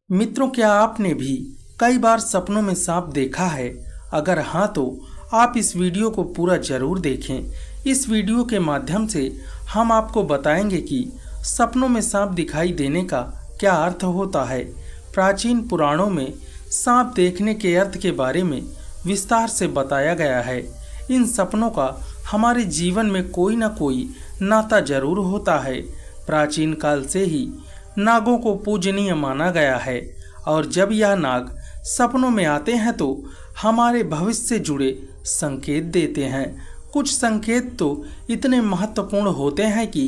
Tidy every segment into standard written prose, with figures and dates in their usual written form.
मित्रों, क्या आपने भी कई बार सपनों में सांप देखा है? अगर हाँ तो आप इस वीडियो को पूरा जरूर देखें। इस वीडियो के माध्यम से हम आपको बताएंगे कि सपनों में सांप दिखाई देने का क्या अर्थ होता है। प्राचीन पुराणों में सांप देखने के अर्थ के बारे में विस्तार से बताया गया है। इन सपनों का हमारे जीवन में कोई न कोई नाता जरूर होता है। प्राचीन काल से ही नागों को पूजनीय माना गया है और जब यह नाग सपनों में आते हैं तो हमारे भविष्य से जुड़े संकेत देते हैं। कुछ संकेत तो इतने महत्वपूर्ण होते हैं कि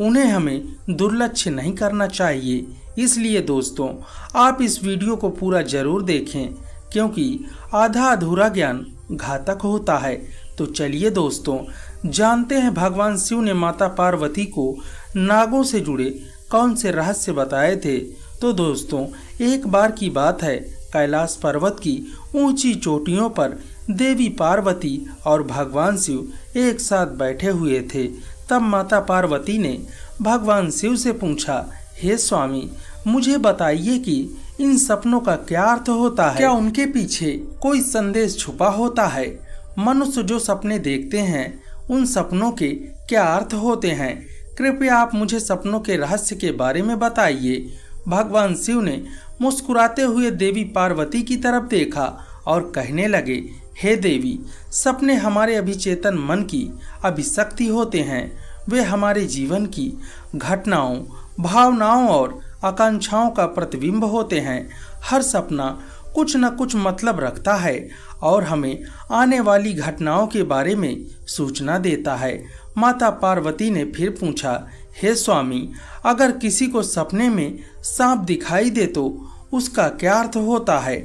उन्हें हमें दुर्लक्ष्य नहीं करना चाहिए। इसलिए दोस्तों, आप इस वीडियो को पूरा जरूर देखें, क्योंकि आधा अधूरा ज्ञान घातक होता है। तो चलिए दोस्तों, जानते हैं भगवान शिव ने माता पार्वती को नागों से जुड़े कौन से रहस्य बताए थे। तो दोस्तों, एक बार की बात है, कैलाश पर्वत की ऊंची चोटियों पर देवी पार्वती और भगवान शिव एक साथ बैठे हुए थे। तब माता पार्वती ने भगवान शिव से पूछा, हे स्वामी, मुझे बताइए कि इन सपनों का क्या अर्थ होता है? क्या उनके पीछे कोई संदेश छुपा होता है? मनुष्य जो सपने देखते हैं, उन सपनों के क्या अर्थ होते हैं? कृपया आप मुझे सपनों के रहस्य के बारे में बताइए। भगवान शिव ने मुस्कुराते हुए देवी पार्वती की तरफ देखा और कहने लगे, हे देवी, सपने हमारे अभिचेतन मन की अभिशक्ति होते हैं। वे हमारे जीवन की घटनाओं, भावनाओं और आकांक्षाओं का प्रतिबिंब होते हैं। हर सपना कुछ न कुछ मतलब रखता है और हमें आने वाली घटनाओं के बारे में सूचना देता है। माता पार्वती ने फिर पूछा, हे स्वामी, अगर किसी को सपने में सांप दिखाई दे तो उसका क्या अर्थ होता है?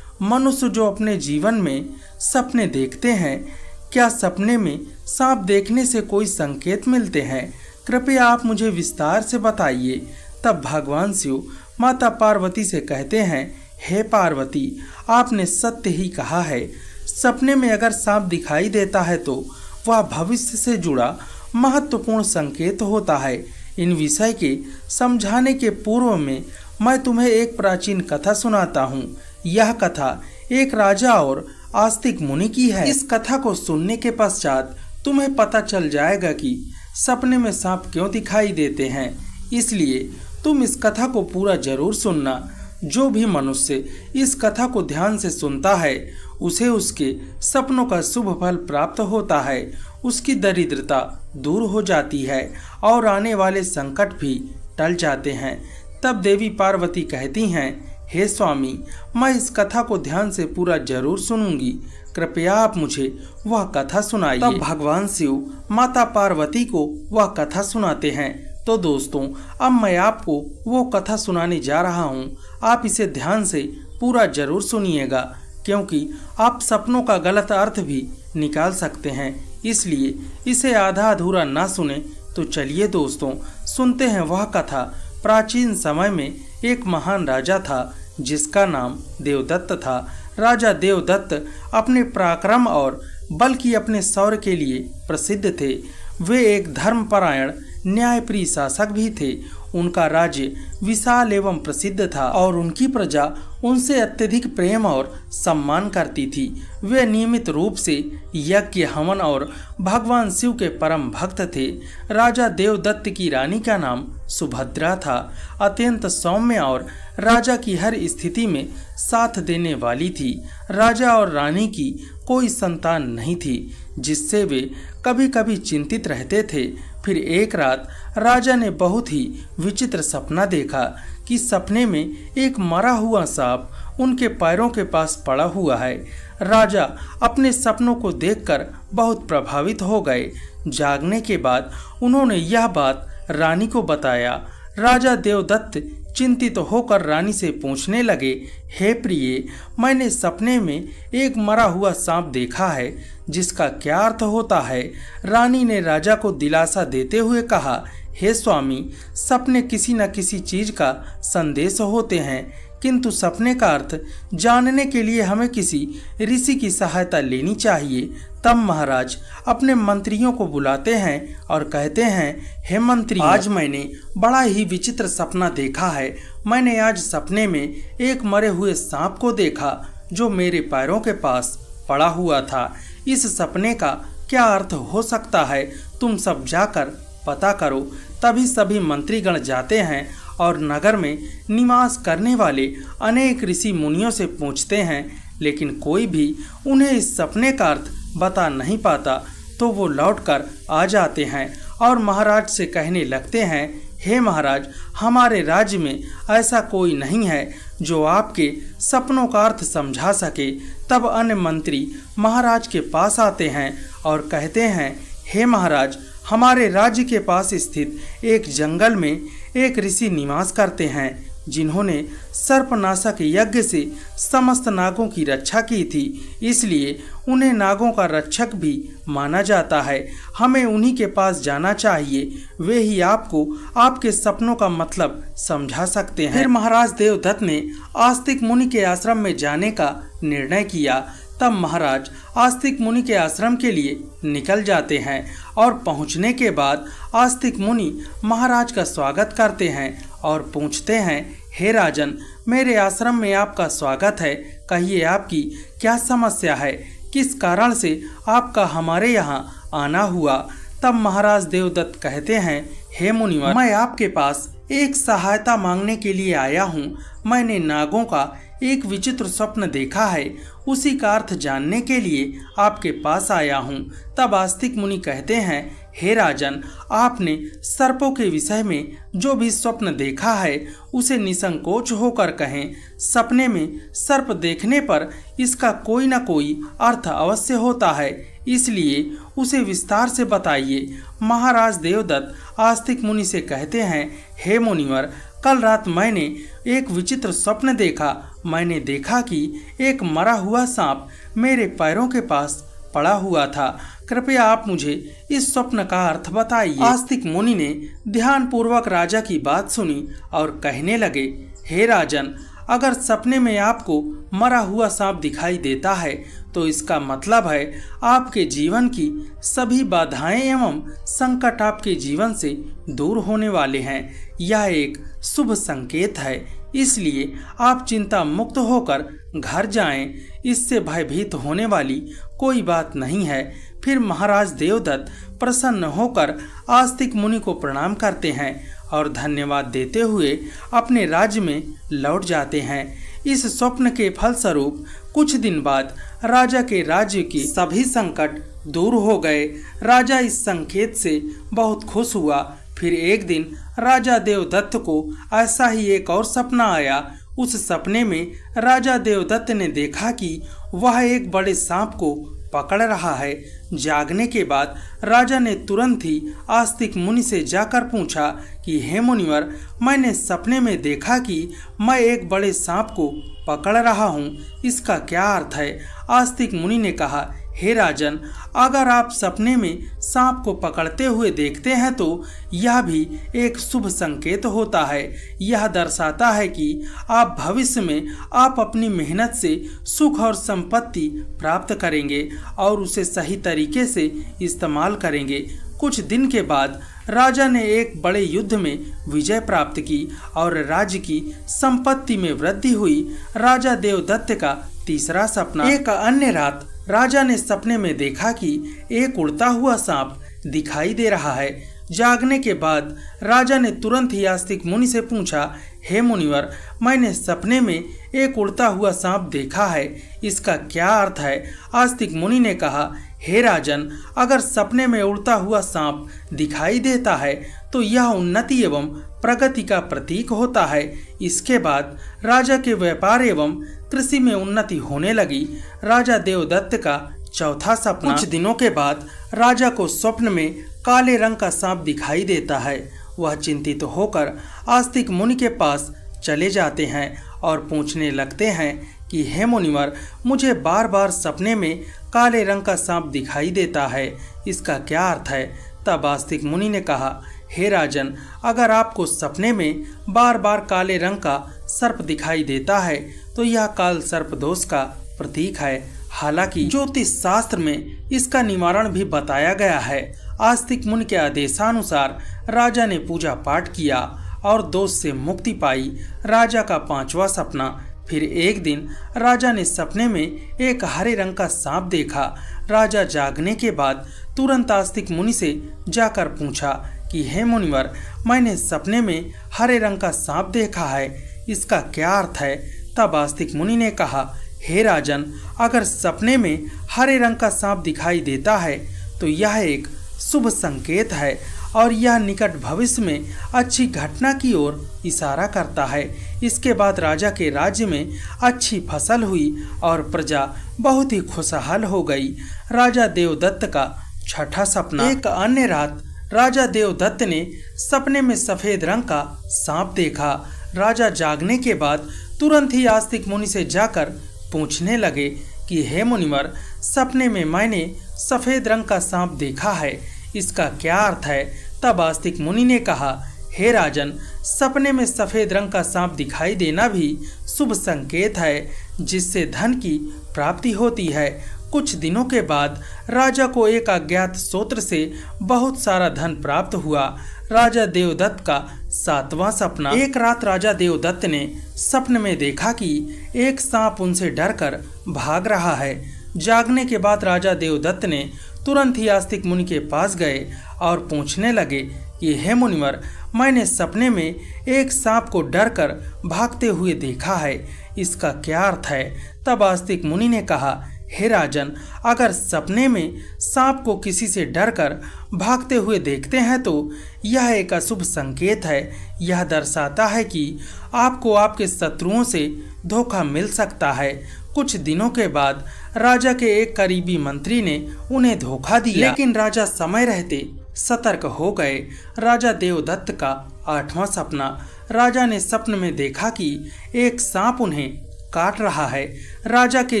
मनुष्य जो अपने जीवन में सपने देखते हैं, क्या सपने में सांप देखने से कोई संकेत मिलते हैं? कृपया आप मुझे विस्तार से बताइए। तब भगवान शिव माता पार्वती से कहते हैं, हे पार्वती, आपने सत्य ही कहा है। सपने में अगर सांप दिखाई देता है तो वह भविष्य से जुड़ा महत्वपूर्ण संकेत होता है। इन विषय के समझाने के पूर्व में मैं तुम्हें एक प्राचीन कथा सुनाता हूँ। यह कथा एक राजा और आस्तिक मुनि की है। इस कथा को सुनने के पश्चात तुम्हें पता चल जाएगा कि सपने में सांप क्यों दिखाई देते हैं। इसलिए तुम इस कथा को पूरा जरूर सुनना। जो भी मनुष्य इस कथा को ध्यान से सुनता है, उसे उसके सपनों का शुभ फल प्राप्त होता है, उसकी दरिद्रता दूर हो जाती है और आने वाले संकट भी टल जाते हैं। तब देवी पार्वती कहती हैं, हे स्वामी, मैं इस कथा को ध्यान से पूरा जरूर सुनूंगी। कृपया आप मुझे वह कथा सुनाइए। तब भगवान शिव माता पार्वती को वह कथा सुनाते हैं। तो दोस्तों, अब मैं आपको वो कथा सुनाने जा रहा हूँ। आप इसे ध्यान से पूरा जरूर सुनिएगा, क्योंकि आप सपनों का गलत अर्थ भी निकाल सकते हैं। इसलिए इसे आधा अधूरा ना सुने। तो चलिए दोस्तों, सुनते हैं वह कथा। प्राचीन समय में एक महान राजा था जिसका नाम देवदत्त था। राजा देवदत्त अपने पराक्रम और बल की अपने शौर्य के लिए प्रसिद्ध थे। वे एक धर्मपरायण न्यायप्रिय शासक भी थे। उनका राज्य विशाल एवं प्रसिद्ध था और उनकी प्रजा उनसे अत्यधिक प्रेम और सम्मान करती थी। वे नियमित रूप से यज्ञ, हवन और भगवान शिव के परम भक्त थे। राजा देवदत्त की रानी का नाम सुभद्रा था। अत्यंत सौम्य और राजा की हर स्थिति में साथ देने वाली थी। राजा और रानी की कोई संतान नहीं थी, जिससे वे कभी कभी चिंतित रहते थे। फिर एक रात राजा ने बहुत ही विचित्र सपना देखा कि सपने में एक मरा हुआ सांप उनके पैरों के पास पड़ा हुआ है। राजा अपने सपनों को देखकर बहुत प्रभावित हो गए। जागने के बाद उन्होंने यह बात रानी को बताया। राजा देवदत्त चिंतित होकर रानी से पूछने लगे, हे प्रिय, मैंने सपने में एक मरा हुआ सांप देखा है, जिसका क्या अर्थ होता है? रानी ने राजा को दिलासा देते हुए कहा, हे स्वामी, सपने किसी न किसी चीज का संदेश होते हैं, किंतु सपने का अर्थ जानने के लिए हमें किसी ऋषि की सहायता लेनी चाहिए। तब महाराज अपने मंत्रियों को बुलाते हैं और कहते हैं, हे मंत्री, आज मैंने बड़ा ही विचित्र सपना देखा है। मैंने आज सपने में एक मरे हुए सांप को देखा जो मेरे पैरों के पास पड़ा हुआ था। इस सपने का क्या अर्थ हो सकता है, तुम सब जाकर पता करो। तभी सभी मंत्रीगण जाते हैं और नगर में निवास करने वाले अनेक ऋषि मुनियों से पूछते हैं, लेकिन कोई भी उन्हें इस सपने का अर्थ बता नहीं पाता। तो वो लौटकर आ जाते हैं और महाराज से कहने लगते हैं, हे महाराज, हमारे राज्य में ऐसा कोई नहीं है जो आपके सपनों का अर्थ समझा सके। तब अन्य मंत्री महाराज के पास आते हैं और कहते हैं, हे महाराज, हमारे राज्य के पास स्थित एक जंगल में एक ऋषि निवास करते हैं जिन्होंने सर्पनाशक यज्ञ से समस्त नागों की रक्षा की थी, इसलिए उन्हें नागों का रक्षक भी माना जाता है। हमें उन्हीं के पास जाना चाहिए, वे ही आपको आपके सपनों का मतलब समझा सकते हैं। फिर महाराज देवदत्त ने आस्तिक मुनि के आश्रम में जाने का निर्णय किया। तब महाराज आस्तिक मुनि के आश्रम के लिए निकल जाते हैं और पहुंचने के बाद आस्तिक मुनि महाराज का स्वागत करते हैं और पूछते हैं, हे राजन, मेरे आश्रम में आपका स्वागत है। कहिए आपकी क्या समस्या है, किस कारण से आपका हमारे यहाँ आना हुआ। तब महाराज देवदत्त कहते हैं, हे मुनिवर, मैं आपके पास एक सहायता मांगने के लिए आया हूँ। मैंने नागों का एक विचित्र स्वप्न देखा है, उसी का अर्थ जानने के लिए आपके पास आया हूँ। तब आस्तिक मुनि कहते हैं, हे राजन, आपने सर्पों के विषय में जो भी स्वप्न देखा है उसे निसंकोच होकर कहें। सपने में सर्प देखने पर इसका कोई न कोई अर्थ अवश्य होता है, इसलिए उसे विस्तार से बताइए। महाराज देवदत्त आस्तिक मुनि से कहते हैं, हे मुनिवर, कल रात मैंने एक विचित्र स्वप्न देखा। मैंने देखा कि एक मरा हुआ सांप मेरे पैरों के पास पड़ा हुआ था। कृपया आप मुझे इस स्वप्न का अर्थ बताइए। आस्तिक मुनि ने ध्यान पूर्वक राजा की बात सुनी और कहने लगे, हे राजन, अगर सपने में आपको मरा हुआ सांप दिखाई देता है तो इसका मतलब है आपके जीवन की सभी बाधाएं एवं संकट आपके जीवन से दूर होने वाले हैं। यह एक शुभ संकेत है, इसलिए आप चिंता मुक्त होकर घर जाएं। इससे भयभीत होने वाली कोई बात नहीं है। फिर महाराज देवदत्त प्रसन्न होकर आस्तिक मुनि को प्रणाम करते हैं और धन्यवाद देते हुए अपने राज्य में लौट जाते हैं। इस स्वप्न के फलस्वरूप कुछ दिन बाद राजा के राज्य के सभी संकट दूर हो गए। राजा इस संकेत से बहुत खुश हुआ। फिर एक दिन राजा देवदत्त को ऐसा ही एक और सपना आया। उस सपने में राजा देवदत्त ने देखा कि वह एक बड़े सांप को पकड़ रहा है। जागने के बाद राजा ने तुरंत ही आस्तिक मुनि से जाकर पूछा कि हे मुनिवर, मैंने सपने में देखा कि मैं एक बड़े सांप को पकड़ रहा हूँ, इसका क्या अर्थ है। आस्तिक मुनि ने कहा, हे राजन, अगर आप सपने में सांप को पकड़ते हुए देखते हैं तो यह भी एक शुभ संकेत होता है। यह दर्शाता है कि आप भविष्य में आप अपनी मेहनत से सुख और संपत्ति प्राप्त करेंगे और उसे सही तरीके से इस्तेमाल करेंगे। कुछ दिन के बाद राजा ने एक बड़े युद्ध में विजय प्राप्त की और राज्य की संपत्ति में वृद्धि हुई। राजा देवदत्त का तीसरा सपना। एक अन्य रात राजा ने सपने में देखा कि एक उड़ता हुआ सांप दिखाई दे रहा है। जागने के बाद राजा ने तुरंत ही आस्तिक मुनि से पूछा, हे मुनिवर, मैंने सपने में एक उड़ता हुआ सांप देखा है, इसका क्या अर्थ है। आस्तिक मुनि ने कहा, हे राजन, अगर सपने में उड़ता हुआ सांप दिखाई देता है तो यह उन्नति एवं प्रगति का प्रतीक होता है। इसके बाद राजा के व्यापार एवं कृषि में उन्नति होने लगी। राजा देवदत्त का चौथा सपना। कुछ दिनों के बाद राजा को स्वप्न में काले रंग का सांप दिखाई देता है। वह चिंतित होकर आस्तिक मुनि के पास चले जाते हैं और पूछने लगते हैं कि हे मुनिवर, मुझे बार बार सपने में काले रंग का सांप दिखाई देता है, इसका क्या अर्थ है। तब आस्तिक मुनि ने कहा, हे राजन, अगर आपको सपने में बार बार काले रंग का सर्प दिखाई देता है तो यह काल सर्प दोष का प्रतीक है। हालांकि ज्योतिष शास्त्र में इसका निवारण भी बताया गया है। आस्तिक मुनि के आदेशानुसार राजा ने पूजा पाठ किया और दोष से मुक्ति पाई। राजा का 5वां सपना। फिर एक दिन राजा ने सपने में एक हरे रंग का सांप देखा। राजा जागने के बाद तुरंत आस्तिक मुनि से जाकर पूछा कि हे मुनिवर, मैंने सपने में हरे रंग का सांप देखा है, इसका क्या अर्थ है? तब आस्तिक मुनि ने कहा, हे राजन, अगर सपने में हरे रंग का सांप दिखाई देता है तो यह एक शुभ संकेत है और यह निकट भविष्य में अच्छी घटना की ओर इशारा करता है। इसके बाद राजा के राज्य में अच्छी फसल हुई और प्रजा बहुत ही खुशहाल हो गई। राजा देवदत्त का 6ठा सपना। एक अन्य रात राजा देवदत्त ने सपने में सफेद रंग का सांप देखा। राजा जागने के बाद तुरंत ही आस्तिक मुनि से जाकर पूछने लगे कि हे मुनिवर, सपने में मैंने सफेद रंग का सांप देखा है, इसका क्या अर्थ है? तब आस्तिक मुनि ने कहा, हे राजन, सपने में सफेद रंग का सांप दिखाई देना भी शुभ संकेत है, जिससे धन की प्राप्ति होती है। कुछ दिनों के बाद राजा को एक अज्ञात स्रोत से बहुत सारा धन प्राप्त हुआ। राजा देवदत्त का 7वां सपना। एक रात राजा देवदत्त ने सपने में देखा कि एक सांप उनसे डरकर भाग रहा है। जागने के बाद राजा देवदत्त ने तुरंत ही आस्तिक मुनि के पास गए और पूछने लगे कि हे मुनिवर, मैंने सपने में एक सांप को डरकर भागते हुए देखा है, इसका क्या अर्थ है? तब आस्तिक मुनि ने कहा, हे राजन, अगर सपने में सांप को किसी से डरकर भागते हुए देखते हैं तो यह एक अशुभ संकेत है। यह दर्शाता है कि आपको आपके शत्रुओं से धोखा मिल सकता है। कुछ दिनों के बाद राजा के एक करीबी मंत्री ने उन्हें धोखा दिया, लेकिन राजा समय रहते सतर्क हो गए। राजा देवदत्त का 8वां सपना। राजा ने स्वप्न में देखा कि एक सांप उन्हें काट रहा है। राजा के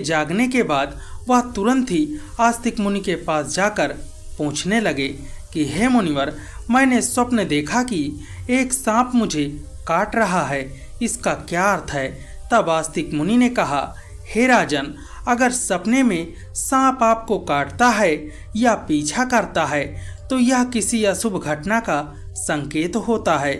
जागने के बाद वह तुरंत ही आस्तिक मुनि के पास जाकर पूछने लगे कि हे मुनिवर, मैंने स्वप्न देखा कि एक सांप मुझे काट रहा है, इसका क्या अर्थ है? तब आस्तिक मुनि ने कहा, हे राजन, अगर सपने में सांप आपको काटता है या पीछा करता है तो यह किसी अशुभ घटना का संकेत होता है।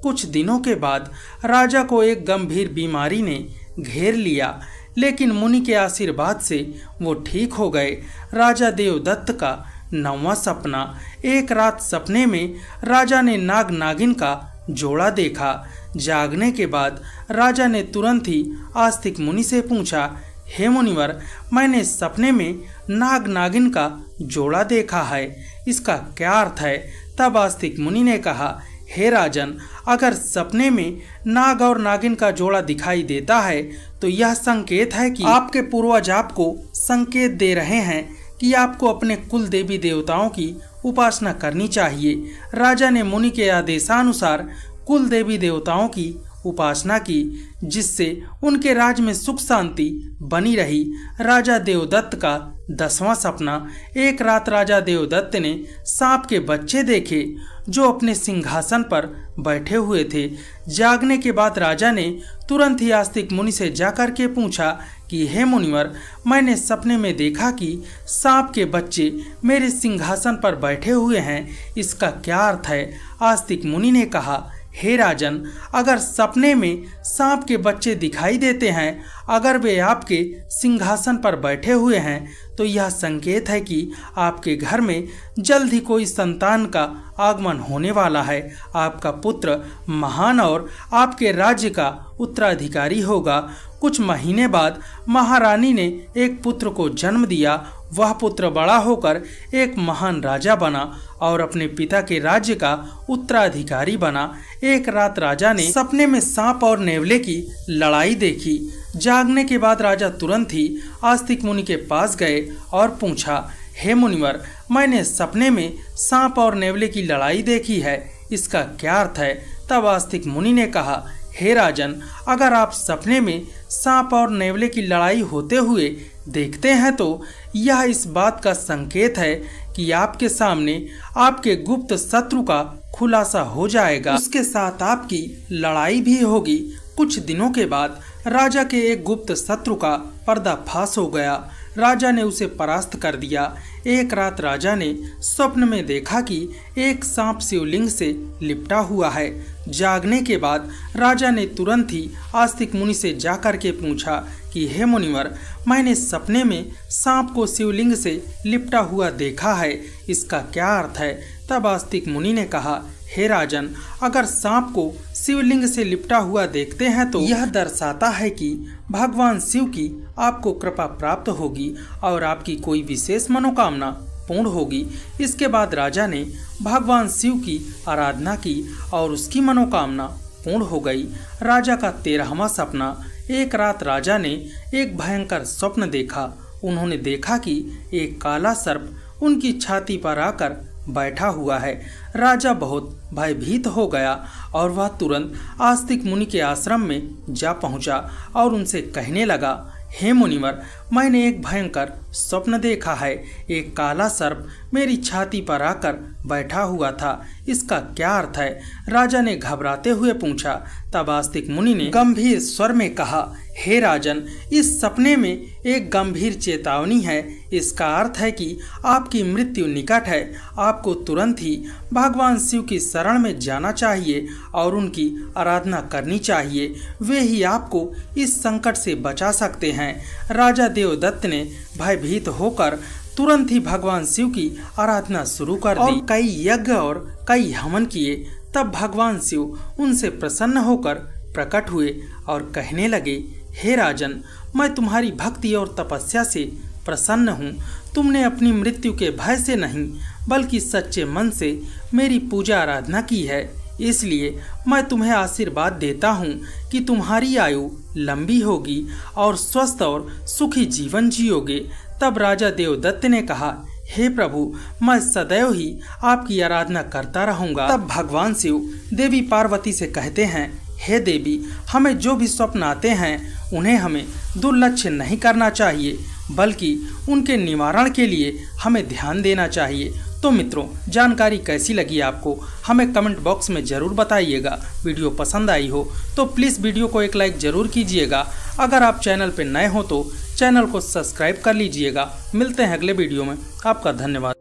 कुछ दिनों के बाद राजा को एक गंभीर बीमारी ने घेर लिया, लेकिन मुनि के आशीर्वाद से वो ठीक हो गए। राजा देवदत्त का 9वां सपना। एक रात सपने में राजा ने नाग नागिन का जोड़ा देखा। जागने के बाद राजा ने तुरंत ही आस्तिक मुनि से पूछा, हे मुनिवर, मैंने सपने में नाग नागिन का जोड़ा देखा है, इसका क्या अर्थ है? तब आस्तिक मुनि ने कहा, हे राजन, अगर सपने में नाग और नागिन का जोड़ा दिखाई देता है तो यह संकेत है कि आपके पूर्वज आपको संकेत दे रहे हैं कि आपको अपने कुल देवी देवताओं की उपासना करनी चाहिए। राजा ने मुनि के आदेशानुसार कुल देवी देवताओं की उपासना की, जिससे उनके राज्य में सुख शांति बनी रही। राजा देवदत्त का 10वां सपना। एक रात राजा देवदत्त ने सांप के बच्चे देखे जो अपने सिंहासन पर बैठे हुए थे। जागने के बाद राजा ने तुरंत ही आस्तिक मुनि से जाकर के पूछा कि हे मुनिवर, मैंने सपने में देखा कि सांप के बच्चे मेरे सिंहासन पर बैठे हुए हैं, इसका क्या अर्थ है? आस्तिक मुनि ने कहा, हे राजन, अगर सपने में सांप के बच्चे दिखाई देते हैं, अगर वे आपके सिंहासन पर बैठे हुए हैं तो यह संकेत है कि आपके घर में जल्द ही कोई संतान का आगमन होने वाला है। आपका पुत्र महान और आपके राज्य का उत्तराधिकारी होगा। कुछ महीने बाद महारानी ने एक पुत्र को जन्म दिया। वह पुत्र बड़ा होकर एक महान राजा बना और अपने पिता के राज्य का उत्तराधिकारी बना। एक रात राजा ने सपने में सांप और नेवले की लड़ाई देखी। जागने के बाद राजा तुरंत ही आस्तिक मुनि के पास गए और पूछा, हे मुनिवर, मैंने सपने में सांप और नेवले की लड़ाई देखी है, इसका क्या अर्थ है? तब आस्तिक मुनि ने कहा, हे राजन, अगर आप सपने में सांप और नेवले की लड़ाई होते हुए देखते हैं तो यह इस बात का संकेत है कि आपके सामने आपके गुप्त शत्रु का खुलासा हो जाएगा, उसके साथ आपकी लड़ाई भी होगी। कुछ दिनों के बाद राजा के एक गुप्त शत्रु का पर्दाफाश हो गया। राजा ने उसे परास्त कर दिया। एक रात राजा ने स्वप्न में देखा कि एक सांप शिवलिंग से लिपटा हुआ है। जागने के बाद राजा ने तुरंत ही आस्तिक मुनि से जाकर के पूछा कि हे मुनिवर, मैंने सपने में सांप को शिवलिंग से लिपटा हुआ देखा है, इसका क्या अर्थ है? तब आस्तिक मुनि ने कहा, हे राजन, अगर सांप को शिवलिंग से लिपटा हुआ देखते हैं तो यह दर्शाता है कि भगवान शिव की आपको कृपा प्राप्त होगी और आपकी कोई विशेष मनोकामना पूर्ण होगी। इसके बाद राजा ने भगवान शिव की आराधना की और उसकी मनोकामना पूर्ण हो गई। राजा का 13वां सपना। एक रात राजा ने एक भयंकर स्वप्न देखा। उन्होंने देखा कि एक काला सर्प उनकी छाती पर आकर बैठा हुआ है। राजा बहुत भयभीत हो गया और वह तुरंत आस्तिक मुनि के आश्रम में जा पहुंचा और उनसे कहने लगा, हे मुनिवर, मैंने एक भयंकर स्वप्न देखा है। एक काला सर्प मेरी छाती पर आकर बैठा हुआ था, इसका क्या अर्थ है? राजा ने घबराते हुए पूछा। तब आस्तिक मुनि ने गंभीर स्वर में कहा, हे राजन, इस सपने में एक गंभीर चेतावनी है। इसका अर्थ है कि आपकी मृत्यु निकट है। आपको तुरंत ही भगवान शिव की शरण में जाना चाहिए और उनकी आराधना करनी चाहिए। वे ही आपको इस संकट से बचा सकते हैं। राजा देवदत्त ने भयभीत होकर तुरंत ही भगवान शिव की आराधना शुरू कर दी और कई यज्ञ और कई हवन किए। तब भगवान शिव उनसे प्रसन्न होकर प्रकट हुए और कहने लगे, हे राजन, मैं तुम्हारी भक्ति और तपस्या से प्रसन्न हूँ। तुमने अपनी मृत्यु के भय से नहीं बल्कि सच्चे मन से मेरी पूजा आराधना की है, इसलिए मैं तुम्हें आशीर्वाद देता हूँ कि तुम्हारी आयु लंबी होगी और स्वस्थ और सुखी जीवन जियोगे। तब राजा देवदत्त ने कहा, हे प्रभु, मैं सदैव ही आपकी आराधना करता रहूंगा। तब भगवान शिव देवी पार्वती से कहते हैं, हे देवी, हमें जो भी स्वप्न आते हैं उन्हें हमें दुर्लक्ष्य नहीं करना चाहिए बल्कि उनके निवारण के लिए हमें ध्यान देना चाहिए। तो मित्रों, जानकारी कैसी लगी आपको हमें कमेंट बॉक्स में ज़रूर बताइएगा। वीडियो पसंद आई हो तो प्लीज़ वीडियो को एक लाइक ज़रूर कीजिएगा। अगर आप चैनल पर नए हो तो चैनल को सब्सक्राइब कर लीजिएगा। मिलते हैं अगले वीडियो में। आपका धन्यवाद।